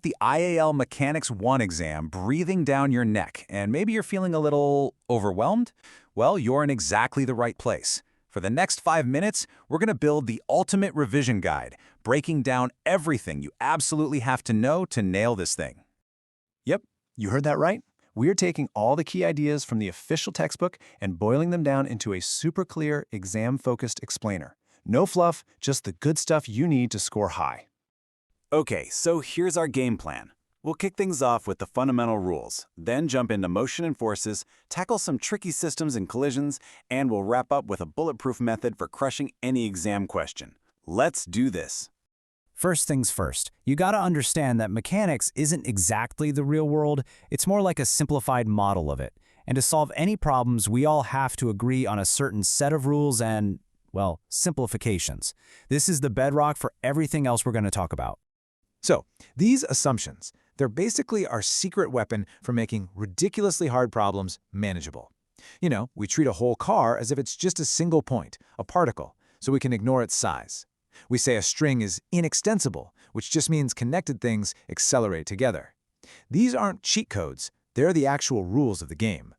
The IAL Mechanics 1 exam breathing down your neck, and maybe you're feeling a little overwhelmed? Well, you're in exactly the right place. For the next 5 minutes, we're going to build the ultimate revision guide, breaking down everything you absolutely have to know to nail this thing. Yep, you heard that right. We're taking all the key ideas from the official textbook and boiling them down into a super clear, exam-focused explainer. No fluff, just the good stuff you need to score high. Okay, so here's our game plan. We'll kick things off with the fundamental rules, then jump into motion and forces, tackle some tricky systems and collisions, and we'll wrap up with a bulletproof method for crushing any exam question. Let's do this. First things first, you gotta understand that mechanics isn't exactly the real world, it's more like a simplified model of it. And to solve any problems, we all have to agree on a certain set of rules and, well, simplifications. This is the bedrock for everything else we're gonna talk about. So, these assumptions, they're basically our secret weapon for making ridiculously hard problems manageable. You know, we treat a whole car as if it's just a single point, a particle, so we can ignore its size. We say a string is inextensible, which just means connected things accelerate together. These aren't cheat codes, they're the actual rules of the game.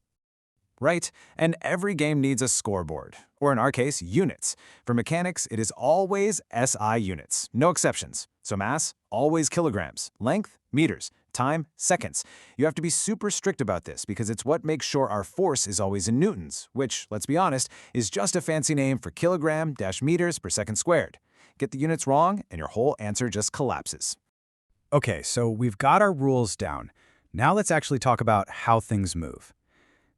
Right, and every game needs a scoreboard, or in our case, units. For mechanics, it is always SI units, no exceptions. So mass, always kilograms, length, meters, time, seconds. You have to be super strict about this because it's what makes sure our force is always in newtons, which, let's be honest, is just a fancy name for kilogram-meters per second squared. Get the units wrong, and your whole answer just collapses. Okay, so we've got our rules down. Now let's actually talk about how things move.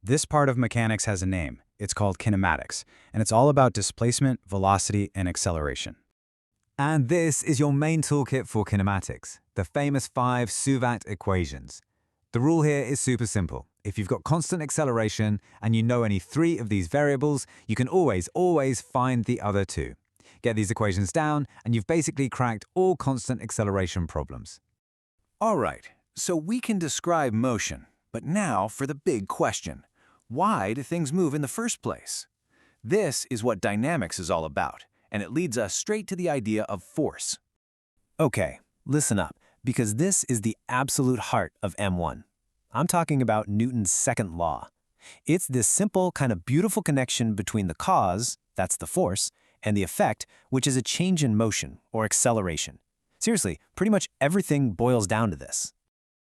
This part of mechanics has a name. It's called kinematics, and it's all about displacement, velocity, and acceleration. And this is your main toolkit for kinematics, the famous 5 Suvat equations. The rule here is super simple. If you've got constant acceleration and you know any 3 of these variables, you can always find the other 2. Get these equations down, and you've basically cracked all constant acceleration problems. All right, so we can describe motion, but now for the big question. Why do things move in the first place? This is what dynamics is all about, and it leads us straight to the idea of force. Okay, listen up, because this is the absolute heart of M1. I'm talking about Newton's second law. It's this simple, kind of beautiful connection between the cause, that's the force, and the effect, which is a change in motion, or acceleration. Seriously, pretty much everything boils down to this.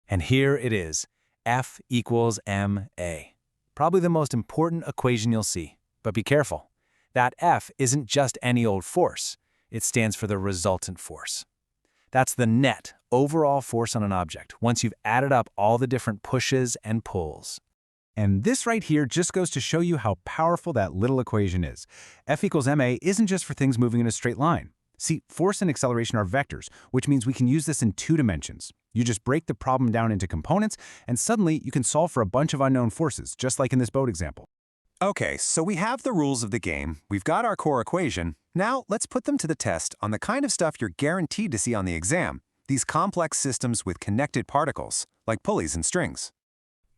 And here it is, F equals ma. Probably the most important equation you'll see. But be careful. That F isn't just any old force. It stands for the resultant force. That's the net, overall force on an object, once you've added up all the different pushes and pulls. And this right here just goes to show you how powerful that little equation is. F equals ma isn't just for things moving in a straight line. See, force and acceleration are vectors, which means we can use this in 2 dimensions. You just break the problem down into components, and suddenly you can solve for a bunch of unknown forces, just like in this boat example. Okay, so we have the rules of the game, we've got our core equation. Now let's put them to the test on the kind of stuff you're guaranteed to see on the exam, these complex systems with connected particles, like pulleys and strings.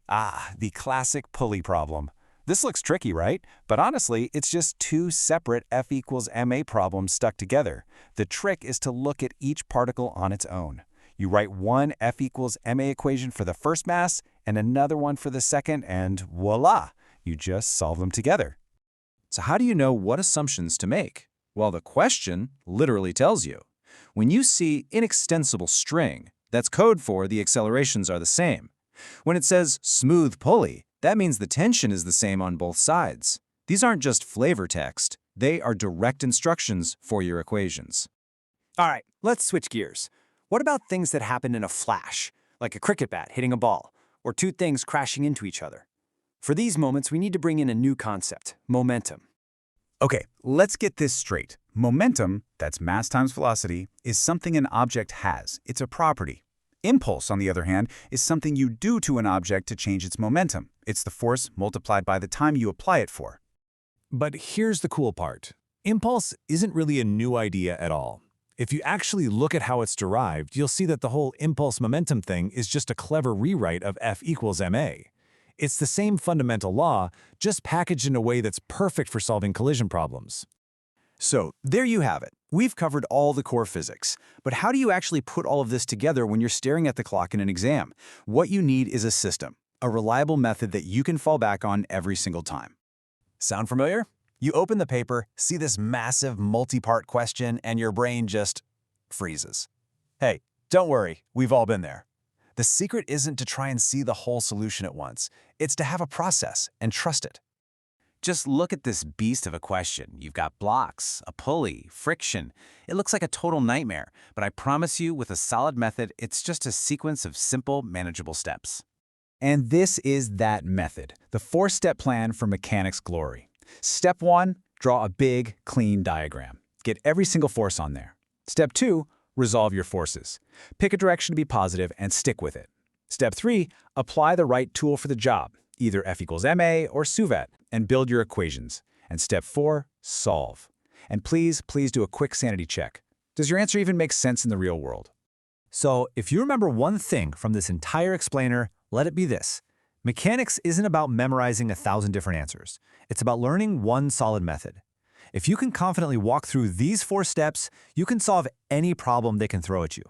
Ah, the classic pulley problem. This looks tricky, right? But honestly, it's just 2 separate F equals ma problems stuck together. The trick is to look at each particle on its own. You write one F equals ma equation for the first mass and another one for the second, and voila! You just solve them together. So how do you know what assumptions to make? Well, the question literally tells you. When you see inextensible string, that's code for the accelerations are the same. When it says smooth pulley, that means the tension is the same on both sides. These aren't just flavor text, they are direct instructions for your equations. All right, let's switch gears. What about things that happen in a flash, like a cricket bat hitting a ball, or 2 things crashing into each other? For these moments, we need to bring in a new concept, momentum. Okay, let's get this straight. Momentum, that's mass times velocity, is something an object has. It's a property. Impulse, on the other hand, is something you do to an object to change its momentum. It's the force multiplied by the time you apply it for. But here's the cool part. Impulse isn't really a new idea at all. If you actually look at how it's derived, you'll see that the whole impulse momentum thing is just a clever rewrite of F equals ma. It's the same fundamental law, just packaged in a way that's perfect for solving collision problems. So there you have it. We've covered all the core physics. But how do you actually put all of this together when you're staring at the clock in an exam? What you need is a system, a reliable method that you can fall back on every single time. Sound familiar? You open the paper, see this massive multi-part question, and your brain just freezes. Hey, don't worry, we've all been there. The secret isn't to try and see the whole solution at once. It's to have a process and trust it. Just look at this beast of a question. You've got blocks, a pulley, friction. It looks like a total nightmare, but I promise you, with a solid method, it's just a sequence of simple, manageable steps. And this is that method, the 4-step plan for mechanics glory. Step 1, draw a big, clean diagram. Get every single force on there. Step 2, resolve your forces. Pick a direction to be positive and stick with it. Step 3, apply the right tool for the job, either F equals ma or SUVAT, and build your equations. And step 4, solve. And please do a quick sanity check. Does your answer even make sense in the real world? So, if you remember one thing from this entire explainer, let it be this. Mechanics isn't about memorizing 1,000 different answers. It's about learning one solid method. If you can confidently walk through these 4 steps, you can solve any problem they can throw at you.